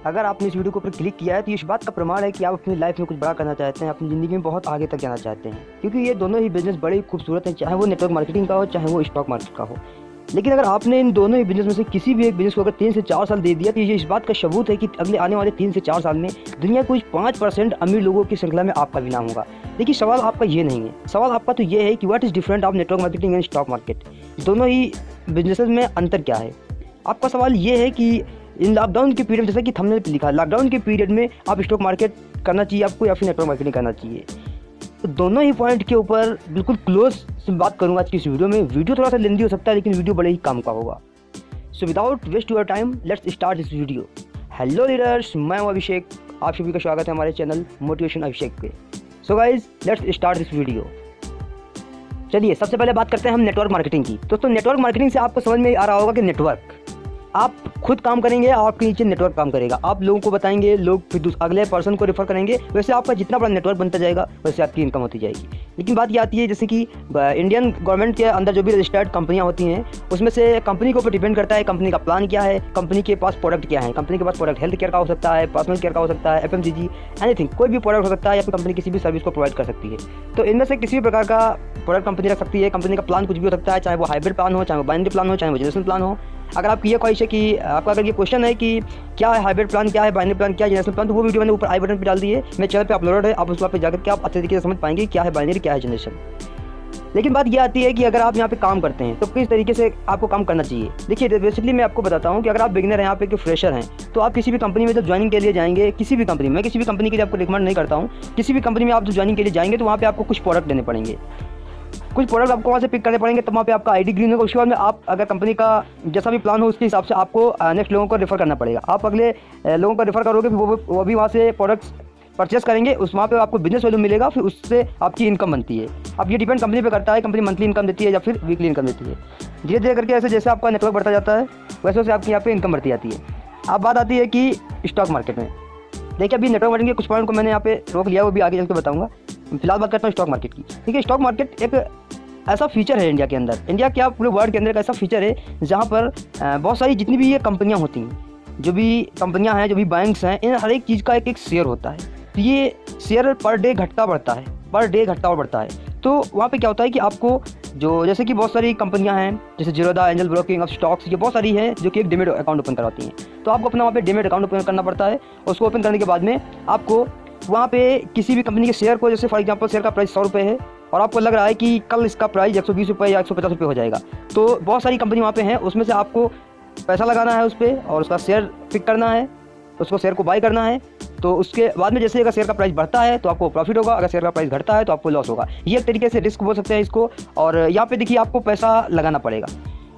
अगर आपने इस वीडियो के ऊपर क्लिक किया है तो ये इस बात का प्रमाण है कि आप अपनी लाइफ में कुछ बड़ा करना चाहते हैं, अपनी ज़िंदगी में बहुत आगे तक जाना चाहते हैं, क्योंकि ये दोनों ही बिजनेस बड़े ही खूबसूरत हैं, चाहे वो नेटवर्क मार्केटिंग का हो चाहे वो स्टॉक मार्केट का हो। लेकिन अगर आपने इन दोनों ही बिजनेस में से किसी भी एक बिजनेस को अगर 3 से 4 साल दे दिया तो ये इस बात का सबूत है कि अगले आने वाले 3 से 4 साल में दुनिया कुछ 5% अमीर लोगों की श्रृंखला में आपका भी नाम होगा। देखिए, सवाल आपका ये नहीं है, सवाल आपका तो ये है कि what is different of network marketing and stock market, दोनों ही बिजनेसेस में अंतर क्या है। आपका सवाल ये है कि इन लॉकडाउन के पीरियड, जैसा कि थंबनेल पे लिखा है, लॉकडाउन के पीरियड में आप स्टॉक मार्केट करना चाहिए आपको या फिर नेटवर्क मार्केटिंग करना चाहिए। तो दोनों ही पॉइंट के ऊपर बिल्कुल क्लोज से बात करूंगा आज की इस वीडियो में। वीडियो थोड़ा सा लेंदी हो सकता है लेकिन वीडियो बड़े ही काम का होगा। So without waste your time let's start this video. Hello leaders, मैं हूं अभिषेक, आप सभी का स्वागत है हमारे चैनल मोटिवेशन अभिषेक पे। So guys let's start this video. चलिए सबसे पहले बात करते हैं हम नेटवर्क मार्केटिंग की। दोस्तों, नेटवर्क मार्केटिंग से आपको समझ में आ रहा होगा कि नेटवर्क, आप खुद काम करेंगे, आपके नीचे नेटवर्क काम करेगा, आप लोगों को बताएंगे, लोग फिर अगले पर्सन को रेफर करेंगे। वैसे आपका जितना बड़ा नेटवर्क बनता जाएगा वैसे आपकी इनकम होती जाएगी। लेकिन बात ये आती है, जैसे कि इंडियन गवर्नमेंट के अंदर जो भी रजिस्टर्ड कंपनियां होती हैं उसमें से कंपनी के ऊपर डिपेंड करता है कंपनी का प्लान क्या है, कंपनी के पास प्रोडक्ट क्या है। कंपनी के पास प्रोडक्ट हेल्थ केयर का हो सकता है, पर्सनल केयर का हो सकता है, FMCG, एनीथिंग, कोई भी प्रोडक्ट हो सकता है, या फिर कंपनी किसी भी सर्विस को प्रोवाइड कर सकती है। तो इनमें से किसी भी प्रकार का प्रोडक्ट कंपनी रख सकती है। कंपनी का प्लान कुछ भी हो सकता है, चाहे वो हाइब्रिड प्लान हो, चाहे वो बाइनरी प्लान हो, चाहे वो जनरेशनल प्लान हो। अगर आपकी ये ख्वाहिश है कि आपका अगर ये क्वेश्चन है कि क्या है हाइब्रिड प्लान, क्या है बाइनरी प्लान, क्या है जनरेशनल प्लान, तो वो वीडियो मैंने ऊपर आई बटन पे डाल दी है, मेरे चैनल पे अपलोड है, आप उस पर जाकर के आप अच्छे तरीके से समझ पाएंगे क्या है बाइनरी, क्या है जनरेशन। लेकिन बात ये आती है कि अगर आप यहाँ पे काम करते हैं तो किस तरीके से आपको काम करना चाहिए। देखिए, बेसिकली मैं आपको बताता हूँ कि अगर आप बिगिनर हैं, यहाँ पे कि फ्रेशर हैं, तो आप किसी भी कंपनी में जब ज्वाइनिंग के लिए जाएंगे, किसी भी कंपनी में, मैं किसी भी कंपनी के लिए आपको रिकमेंड नहीं करता हूँ, किसी भी कंपनी में आप जब ज्वाइनिंग के लिए जाएंगे तो वहाँ पे आपको कुछ प्रोडक्ट लेने पड़ेंगे, कुछ प्रोडक्ट आपको वहाँ से पिक करने पड़ेंगे, तो वहाँ पे आपका आईडी ग्रीन होगा। उसके बाद में आप अगर कंपनी का जैसा भी प्लान हो उसके हिसाब से आपको नेक्स्ट लोगों को रेफर करना पड़ेगा। आप अगले लोगों को रेफर करोगे, वो भी वहाँ से प्रोडक्ट्स परचेस करेंगे, उस वहाँ पे आपको बिजनेस वैल्यू मिलेगा, फिर उससे आपकी इनकम बनती है। अब ये डिपेंड कंपनी पे करता है, कंपनी मंथली इनकम देती है या फिर वीकली इनकम देती है। धीरे धीरे करके ऐसे जैसे आपका नेटवर्क बढ़ता जाता है वैसे वैसे आपकी यहाँ पे इनकम बढ़ती जाती है। अब बात आती है कि स्टॉक मार्केट में। देखिए, अभी नेटवर्क मार्केटिंग के कुछ पॉइंट को मैंने यहाँ पे रोक लिया, वो भी आगे चल के बताऊँगा। फिलहाल बात करता हूँ स्टॉक मार्केट की। देखिए, स्टॉक मार्केट एक ऐसा फीचर है इंडिया के अंदर, इंडिया क्या पूरे वर्ल्ड के अंदर एक ऐसा फीचर है जहाँ पर बहुत सारी जितनी भी ये कंपनियाँ होती हैं, जो भी कंपनियाँ हैं, जो भी बैंक्स हैं, इन हर एक चीज़ का एक एक शेयर होता है। तो ये शेयर पर डे घटता बढ़ता है, पर डे घटता और बढ़ता है। तो वहाँ पे क्या होता है कि आपको जो, जैसे कि बहुत सारी कंपनियां हैं जैसे Zerodha, angel broking of stocks, ये बहुत सारी हैं जो कि एक डीमैट अकाउंट ओपन करवाती हैं। तो आपको अपना वहाँ पे डीमैट अकाउंट ओपन करना पड़ता है। उसको ओपन करने के बाद में आपको वहाँ पे किसी भी कंपनी के शेयर को, जैसे फॉर एग्जांपल शेयर का प्राइस 100 रुपये है और आपको लग रहा है कि कल इसका प्राइस 120 रुपये या 150 रुपये हो जाएगा, तो बहुत सारी कंपनी वहाँ पे हैं, उसमें से आपको पैसा लगाना है उस पर और उसका शेयर पिक करना है, उसको शेयर को बाय करना है। तो उसके बाद में जैसे अगर शेयर का प्राइस बढ़ता है तो आपको प्रॉफिट होगा, अगर शेयर का प्राइस घटता है तो आपको लॉस होगा। ये एक तरीके से रिस्क बोल सकते हैं इसको। और यहाँ पे देखिए, आपको पैसा लगाना पड़ेगा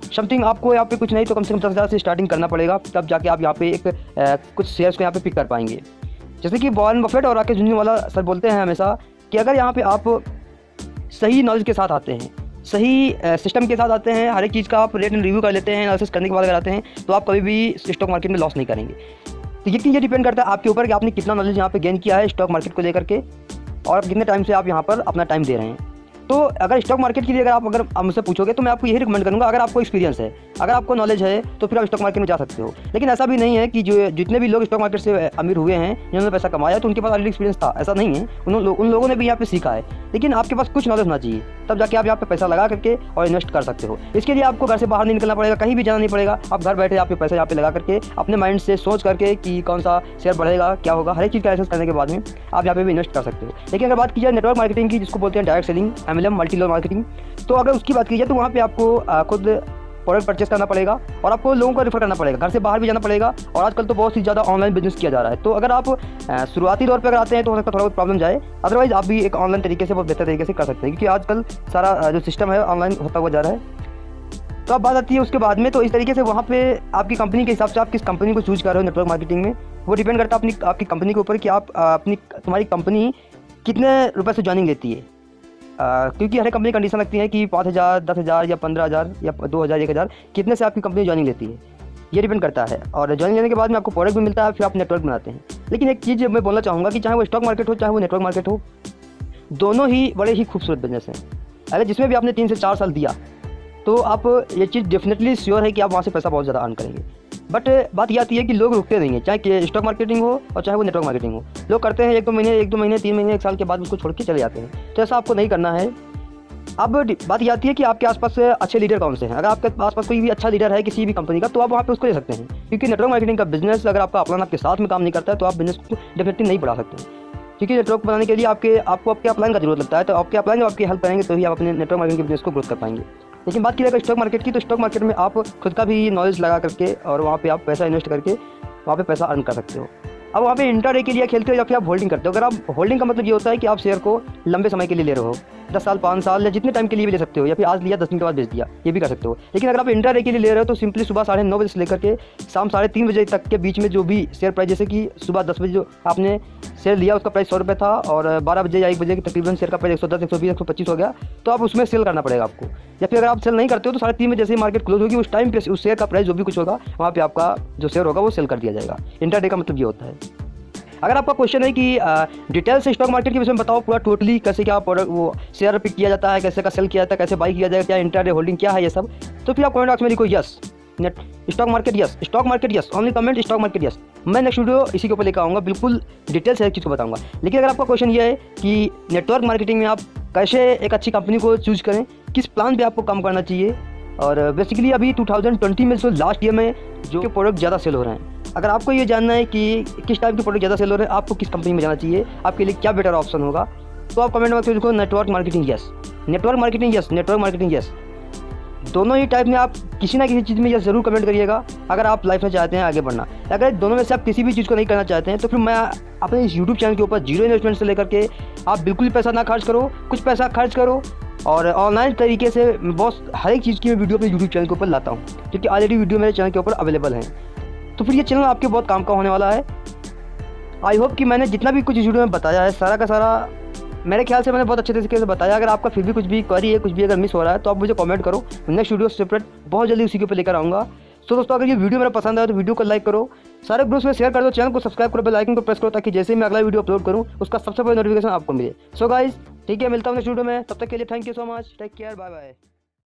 समथिंग, आपको यहाँ पे कुछ नहीं तो कम से कम 10,000 से स्टार्टिंग करना पड़ेगा, तब जाके आप यहाँ पे एक कुछ शेयर्स को यहाँ पे पिक कर पाएंगे। जैसे कि वॉरेन बफेट और राकेश झुनझुनवाला सर बोलते हैं हमेशा कि अगर यहाँ पे आप सही नॉलेज के साथ आते हैं, सही सिस्टम के साथ आते हैं, हर एक चीज़ का आप रेट एंड रिव्यू कर लेते हैं, एनालिसिस करने के बाद अगर आते हैं तो आप कभी भी स्टॉक मार्केट में लॉस नहीं करेंगे। तो ये डिपेंड करता है आपके ऊपर कि आपने कितना नॉलेज यहाँ पे गेन किया है स्टॉक मार्केट को लेकर के, और कितने टाइम से आप यहाँ पर अपना टाइम दे रहे हैं। तो अगर स्टॉक मार्केट के लिए अगर आप मुझसे पूछोगे तो मैं आपको यही रिकमेंड करूँगा, अगर आपको एक्सपीरियंस है, अगर आपको नॉलेज है तो फिर आप स्टॉक मार्केट में जा सकते हो। लेकिन ऐसा भी नहीं है कि जो जितने भी लोग स्टॉक मार्केट से अमीर हुए हैं, जिन्होंने पैसा कमाया, तो उनके पास ऑलरेडी एक्सपीरियंस था, ऐसा नहीं है। उन लोगों ने भी यहाँ पे सीखा है। लेकिन आपके पास कुछ नॉलेज होना चाहिए, तब जाके आप यहाँ पे पैसा लगा करके और इन्वेस्ट कर सकते हो। इसके लिए आपको घर से बाहर नहीं निकलना पड़ेगा, कहीं भी जाना नहीं पड़ेगा। आप घर बैठे आपके पैसा यहाँ पे लगा करके अपने माइंड से सोच करके कि कौन सा शेयर बढ़ेगा, क्या होगा, हर एक चीज़ का एनालिसिस करने के बाद में आप यहाँ पे भी इन्वेस्ट कर सकते हो। लेकिन अगर बात की जाए नेटवर्क मार्केटिंग की, जिसको बोलते हैं direct selling, MLM, multi level marketing, तो अगर उसकी बात की जाए तो वहाँ पे आपको खुद प्रोडक्ट परचेस करना पड़ेगा और आपको लोगों को रेफर करना पड़ेगा, घर से बाहर भी जाना पड़ेगा। और आजकल तो बहुत ही ज़्यादा ऑनलाइन बिजनेस किया जा रहा है। तो अगर आप शुरुआती तौर पर अगर आते हैं तो हो सकता है थोड़ा बहुत प्रॉब्लम जाए, अदरवाइज आप भी एक ऑनलाइन तरीके से बहुत बेहतर तरीके से कर सकते हैं, क्योंकि आजकल सारा जो सिस्टम है ऑनलाइन होता हुआ जा रहा है। तो अब बात आती है उसके बाद में, तो इस तरीके से वहाँ पे आपकी कंपनी के हिसाब से आप किस कंपनी को चूज कर रहे हो नेटवर्क मार्केटिंग में, वो डिपेंड करता है आपकी कंपनी के ऊपर कि आप तुम्हारी कंपनी कितने रुपए से ज्वाइनिंग लेती है। क्योंकि हर एक कंपनी कंडीशन लगती है कि 5,000, 10,000 या 15,000 या 2,000, 1,000 कितने से आपकी कंपनी ज्वाइनिंग लेती है, ये डिपेंड करता है। और ज्वाइनिंग लेने के बाद में आपको प्रोडक्ट भी मिलता है, फिर आप नेटवर्क बनाते हैं। लेकिन एक चीज़ मैं बोलना चाहूँगा कि चाहे वो स्टॉक मार्केट हो चाहे वो नेटवर्क मार्केट हो, दोनों ही बड़े ही खूबसूरत बिजनेस हैं। अगर जिसमें भी आपने 3 से 4 साल दिया तो आप ये चीज़ डेफिनेटली श्योर है कि आप वहाँ से पैसा बहुत ज़्यादा अर्न करेंगे। बट बात ये आती है कि लोग रुकते नहीं हैं, चाहे स्टॉक मार्केटिंग हो और चाहे वो नेटवर्क मार्केटिंग हो। लोग करते हैं 1-2 महीने 3 महीने 1 साल के बाद उसको छोड़ के चले जाते हैं। तो ऐसा आपको नहीं करना है। अब बात ये आती है कि आपके आसपास अच्छे लीडर कौन से हैं। अगर आपके आसपास कोई भी अच्छा लीडर है किसी भी कंपनी का, तो आप वहाँ पे उसको ले सकते हैं, क्योंकि नेटवर्क मार्केटिंग का बिजनेस अगर आपका अपलाइन आपके साथ में काम नहीं करता है तो आप बिजनेस को डेफिनेटली नहीं बढ़ा सकते हैं। क्योंकि नेटवर्क बनाने के लिए आपको आपके अपलाइन का जरूरत लगता है, तो आपके अपलाइन आपकी हेल्प करेंगे तो ही आप अपने नेटवर्क मार्केटिंग के बिजनेस को ग्रोथ कर पाएंगे। लेकिन बात की जाएगा स्टॉक मार्केट की, तो स्टॉक मार्केट में आप खुद का भी नॉलेज लगा करके और वहाँ पे आप पैसा इन्वेस्ट करके वहाँ पे पैसा अर्न कर सकते हो। अब वहाँ पे इंट्राडे के लिए खेलते हो या फिर आप होल्डिंग करते हो। अगर आप होल्डिंग का मतलब ये होता है कि आप शेयर को लंबे समय के लिए ले रहे हो, 10 साल 5 साल या जितने टाइम के लिए भी ले सकते हो, या फिर आज लिया 10 दिन के बाद बेच दिया, ये भी कर सकते हो। लेकिन अगर आप इंट्राडे के लिए ले रहे हो तो सिंपली सुबह 9:30 बजे से लेकर के शाम 3:30 बजे तक के बीच में जो भी शेयर प्राइस, जैसे कि सुबह 10 बजे जो आपने शेयर लिया उसका प्राइस 100 रुपये था और 12 बजे या 1 बजे तकरीबन शेयर का प्राइस 110, 120, 125 हो गया, तो आप उसमें सेल करना पड़ेगा आपको। या फिर अगर आप सेल नहीं करते हो तो 3:30 बजे जैसे ही मार्केट क्लोज होगी उस टाइम पे उस शेयर का प्राइस जो भी कुछ होगा वहाँ पे आपका जो शेयर होगा वो सेल कर दिया जाएगा। इंट्राडे का मतलब ये होता है। अगर आपका क्वेश्चन है कि डिटेल से स्टॉक मार्केट के विषय में बताओ पूरा टोटली, कैसे क्या प्रोडक्ट वो शेयर पिक किया जाता है, कैसे का सेल किया जाता है, कैसे बाई किया जाएगा, क्या इंट्राडे होल्डिंग क्या है, ये सब, तो फिर आप कमेंट बॉक्स में लिखो yes stock market yes, only comment stock market yes. मैं नेक्स्ट वीडियो इसी के ऊपर लेकर आऊँगा, बिल्कुल डिटेल से एक चीज़ को बताऊँगा। लेकिन अगर आपका क्वेश्चन ये है कि नेटवर्क मार्केटिंग में आप कैसे एक अच्छी कंपनी को चूज करें, किस प्लान पर आपको काम करना चाहिए, और बेसिकली अभी 2020 में जो लास्ट ईयर में जो प्रोडक्ट ज़्यादा सेल हो रहे हैं, अगर आपको ये जानना है कि किस टाइप के प्रोडक्ट ज़्यादा सेल हो रहे हैं, आपको किस कंपनी में जाना चाहिए, आपके लिए क्या बेटर ऑप्शन होगा, तो आप कमेंट बॉक्स में लिखो network marketing yes, network marketing yes. दोनों ही टाइप में आप किसी ना किसी चीज़ में यस ज़रूर कमेंट करिएगा अगर आप लाइफ में चाहते हैं आगे बढ़ना। अगर दोनों में से आप किसी भी चीज़ को नहीं करना चाहते हैं तो फिर मैं अपने इस यूट्यूब चैनल के ऊपर जीरो इन्वेस्टमेंट से लेकर के आप बिल्कुल पैसा ना खर्च करो, कुछ पैसा खर्च करो और ऑनलाइन तरीके से बहुत हर एक चीज़ की मैं वीडियो अपने यूट्यूब चैनल के ऊपर लाता हूँ, क्योंकि ऑलरेडी वीडियो मेरे चैनल के ऊपर अवेलेबल हैं। तो फिर ये चैनल आपके बहुत काम का होने वाला है। आई होप कि मैंने जितना भी कुछ इस वीडियो में बताया है सारा का सारा मेरे ख्याल से मैंने बहुत अच्छे तरीके से बताया। अगर आपका फिर भी कुछ भी क्वेरी है, कुछ भी अगर मिस हो रहा है तो आप मुझे कमेंट करो, नेक्स्ट वीडियो सेपरेट बहुत जल्दी उसी के ऊपर लेकर आऊँगा। तो दोस्तों अगर ये वीडियो मेरा पसंद आया तो वीडियो को लाइक करो, सारे ग्रुप्स में शेयर कर दो, चैनल को सब्सक्राइब करो, बेल आइकन को प्रेस करो ताकि जैसे ही मैं अगला वीडियो अपलोड करूँ उसका सबसे पहले नोटिफिकेशन आपको मिले। सो गाइस ठीक है, मिलता हूँ नेक्स्ट वीडियो में, तब तक के लिए thank you so much, take care, bye bye.